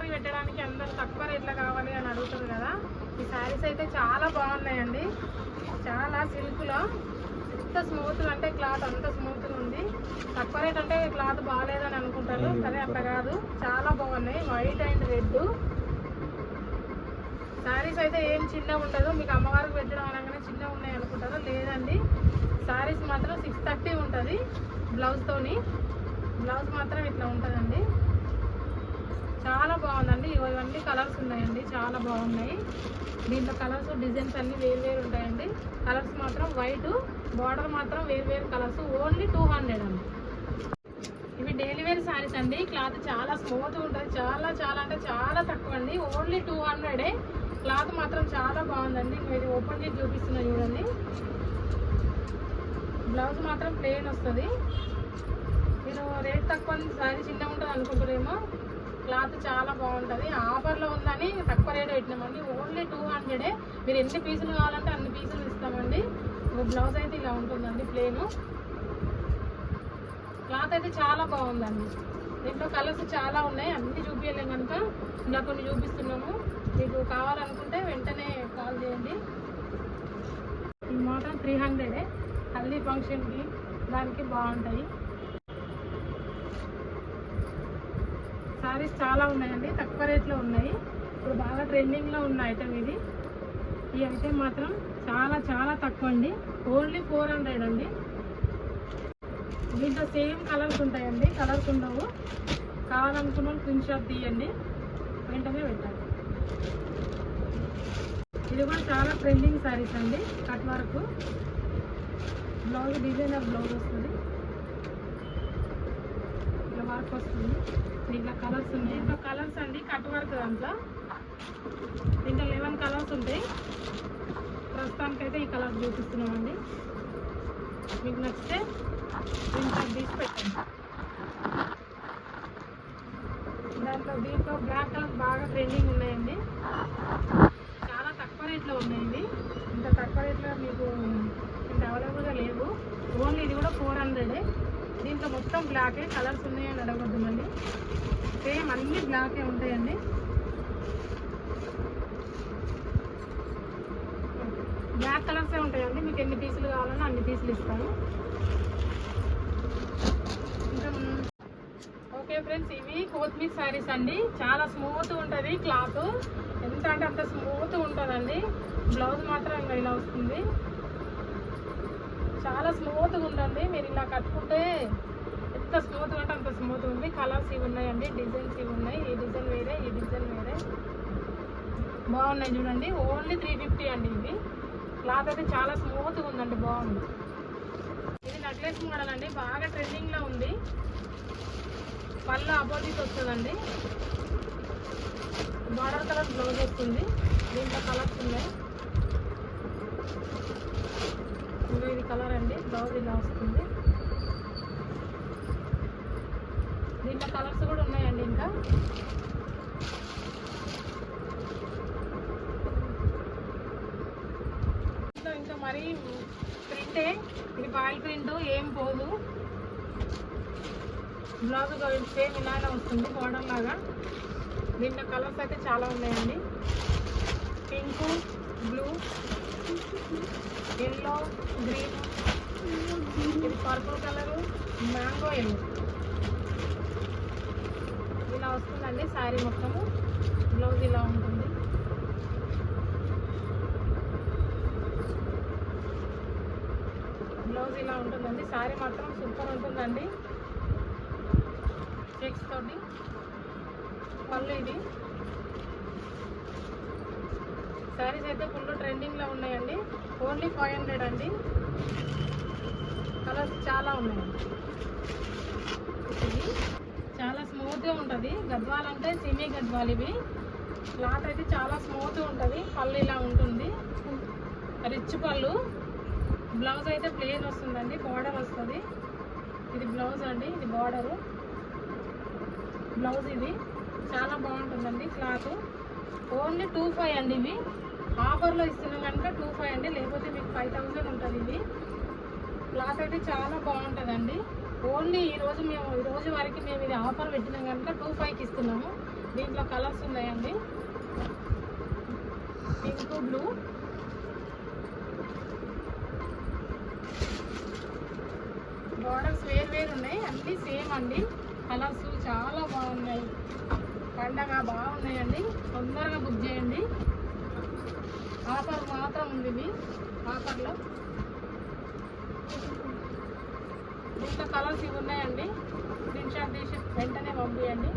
అమ్మవారికి పెట్టడానికి అందరూ తక్కువ రేట్లో కావాలి అని అడుగుతారు కదా. ఈ శారీస్ అయితే చాలా బాగున్నాయండి. చాలా సిల్క్లో ఎంత స్మూత్గా అంటే క్లాత్ అంత స్మూత్గా ఉంది. తక్కువ రేట్ అంటే క్లాత్ బాగాలేదని అనుకుంటారు, కానీ అట్లా కాదు, చాలా బాగున్నాయి. వైట్ అండ్ రెడ్ శారీస్ అయితే ఏం చిన్నగా ఉండదు. మీకు అమ్మవారికి పెట్టడం అనగానే చిన్నగా ఉన్నాయి అనుకుంటారు, లేదండి. శారీస్ మాత్రం 630 ఉంటుంది బ్లౌజ్తోని. బ్లౌజ్ మాత్రం ఇట్లా ఉంటుందండి. చాలా బాగుందండి. ఇవన్నీ కలర్స్ ఉన్నాయండి, చాలా బాగున్నాయి. దీంట్లో కలర్స్ డిజైన్స్ అన్నీ వేరు ఉంటాయండి. కలర్స్ మాత్రం వైట్, బార్డర్ మాత్రం వేరు కలర్స్. ఓన్లీ 200 అండి. ఇవి డైలీ వేర్ శారీస్ అండి. క్లాత్ చాలా స్మూత్గా ఉంటుంది. చాలా అంటే చాలా తక్కువ అండి. ఓన్లీ 200. క్లాత్ మాత్రం చాలా బాగుందండి. ఇది ఓపెన్ చేసి చూపిస్తున్నా చూడండి. బ్లౌజ్ మాత్రం ప్లెయిన్ వస్తుంది. మీరు రేట్ తక్కువ శారీ చిన్నగా ఉంటుంది అనుకుంటారేమో, క్లాత్ చాలా బాగుంటుంది. ఆఫర్లో ఉందని తక్కువ రేట్ పెట్టినామండి. ఓన్లీ 200. మీరు ఎన్ని పీసులు కావాలంటే అన్ని పీసులు ఇస్తామండి. బ్లౌజ్ అయితే ఇలా ఉంటుందండి ప్లెయిన్. క్లాత్ అయితే చాలా బాగుందండి. దీంట్లో కలర్స్ చాలా ఉన్నాయి, అన్ని చూపించలేము కనుక ఇలా కొన్ని చూపిస్తున్నాము. మీకు కావాలనుకుంటే వెంటనే కాల్ చేయండి. ఈ మాత్రం 300. హల్దీ ఫంక్షన్కి దానికి బాగుంటాయి. శారీస్ చాలా ఉన్నాయండి, తక్కువ రేట్లో ఉన్నాయి. ఇప్పుడు బాగా ట్రెండింగ్లో ఉన్న ఐటమ్ ఇది. ఈ ఐటమ్ మాత్రం చాలా తక్కువ అండి. ఓన్లీ 400 అండి. దీంట్లో సేమ్ కలర్స్ ఉంటాయండి, కలర్స్ ఉండవు. కావాలనుకున్న స్క్రీన్ షాట్ తీయండి, వెంటనే పెట్టండి. ఇది కూడా చాలా ట్రెండింగ్ శారీస్ అండి. Cut work blouse, design of blouse వస్తుంది. ఇలా వర్క్ వస్తుంది. దీంట్లో కలర్స్ ఉన్నాయి. ఇంకా కలర్స్ అండి కట్ వర్క్ దాంట్లో. దీంట్లో 11 కలర్స్ ఉంటాయి. ప్రస్తుతానికైతే ఈ కలర్ చూపిస్తున్నామండి. మీకు నచ్చితే దీంట్లో తీసి పెట్టండి. దీంట్లో బ్లాక్ కలర్ బాగా ట్రెండింగ్ ఉన్నాయండి. చాలా తక్కువ రేట్లో ఉన్నాయండి. ఇంత తక్కువ రేట్లో మీకు ఇంత అవైలబుల్గా లేవు. ఓన్లీ ఇది కూడా 400. దీంట్లో మొత్తం బ్లాకే. కలర్స్ ఉన్నాయని అడగొద్దు మళ్ళీ. సేమ్ అన్ని బ్లాకే ఉంటాయండి. బ్లాక్ కలర్సే ఉంటాయండి. మీకు ఎన్ని పీసులు కావాలన్నా అన్ని పీసులు ఇస్తాను. ఇంకా ఓకే ఫ్రెండ్స్, ఇవి కొత్తిమీర శారీస్ అండి. చాలా స్మూత్ ఉంటుంది క్లాత్. ఎంత అంటే అంత స్మూత్ ఉంటుందండి. బ్లౌజ్ మాత్రం ఇలా వస్తుంది. చాలా స్మూత్గా ఉంటుంది. మీరు ఇలా కట్టుకుంటే ఎంత స్మూత్గా అంటే అంత స్మూత్ ఉంది. కలర్స్ ఇవి ఉన్నాయండి, డిజైన్స్ ఇవి ఉన్నాయి. ఈ డిజైన్ వేరే, ఈ డిజైన్ వేరే బాగున్నాయి చూడండి. ఓన్లీ 350 అండి. ఇవి క్లాత్ అయితే చాలా స్మూత్గా ఉందండి, బాగుంది. ఇది నెక్లెస్ మోడల్ అండి, బాగా ట్రెండింగ్లో ఉంది. పళ్ళు అపోజిట్ వస్తుందండి. బార్డర్ కలర్ బ్లౌజ్ వస్తుంది. దీంట్లో కలర్స్ ఉన్నాయి. ఇంకా ఇది కలర్ అండి, బ్లౌజ్ ఇలా వస్తుంది. దీంట్లో కలర్స్ కూడా ఉన్నాయండి. ఇంకా మరీ ప్రింటే, ఇది పాయిల్ ప్రింట్, ఏం పోదు. బ్లౌజ్ సేమ్ ఇలానే వస్తుంది, బార్డర్ లాగా. దీంట్లో కలర్స్ అయితే చాలా ఉన్నాయండి. పింక్, బ్లూ, ఎల్లో, గ్రీన్, ఇది పర్పుల్ కలరు, మ్యాంగో ఎల్లో ఇలా వస్తుందండి. శారీ మొత్తము బ్లౌజ్ ఇలా ఉంటుంది. బ్లౌజ్ ఇలా ఉంటుందండి. శారీ మాత్రం సూపర్ ఉంటుందండి. చెక్స్ తోటి పళ్ళు. ఇది శారీస్ అయితే ఫుల్ ట్రెండింగ్లో ఉన్నాయండి. ఓన్లీ 500 అండి. కలర్స్ చాలా ఉన్నాయండి. ఇది చాలా స్మూత్గా ఉంటుంది. గద్వాల్ అంటే సెమీ గద్వాల్. ఇవి క్లాత్ అయితే చాలా స్మూత్గా ఉంటుంది. పళ్ళు ఇలా ఉంటుంది, రిచ్ పళ్ళు. బ్లౌజ్ అయితే ప్లెయిన్ వస్తుందండి, బార్డర్ వస్తుంది. ఇది బ్లౌజ్ అండి, ఇది బార్డరు బ్లౌజ్. ఇది చాలా బాగుంటుందండి క్లాత్. ఓన్లీ 25 అండి. ఇవి ఆఫర్లో ఇస్తున్నాం కనుక 25 అండి, లేకపోతే మీకు 5000 ఉంటుంది. ఇది క్లాత్ అయితే చాలా బాగుంటుందండి. ఓన్లీ ఈ రోజు వరకు మేము ఇది ఆఫర్ పెట్టినాం కనుక 25కి ఇస్తున్నాము. దీంట్లో కలర్స్ ఉన్నాయండి, పింక్, బ్లూ, బార్డర్స్ వేరు ఉన్నాయి, అన్నీ సేమ్ అండి. కలర్స్ చాలా బాగున్నాయి, పండగ బాగున్నాయండి. తొందరగా బుక్ చేయండి. ఆఫర్ మాత్రం ఉంది, ఇది ఆఫర్లో. దీంట్లో కలర్స్ ఇవి ఉన్నాయండి. స్క్రీన్ షాట్ తీసి వెంటనే పంపించండి.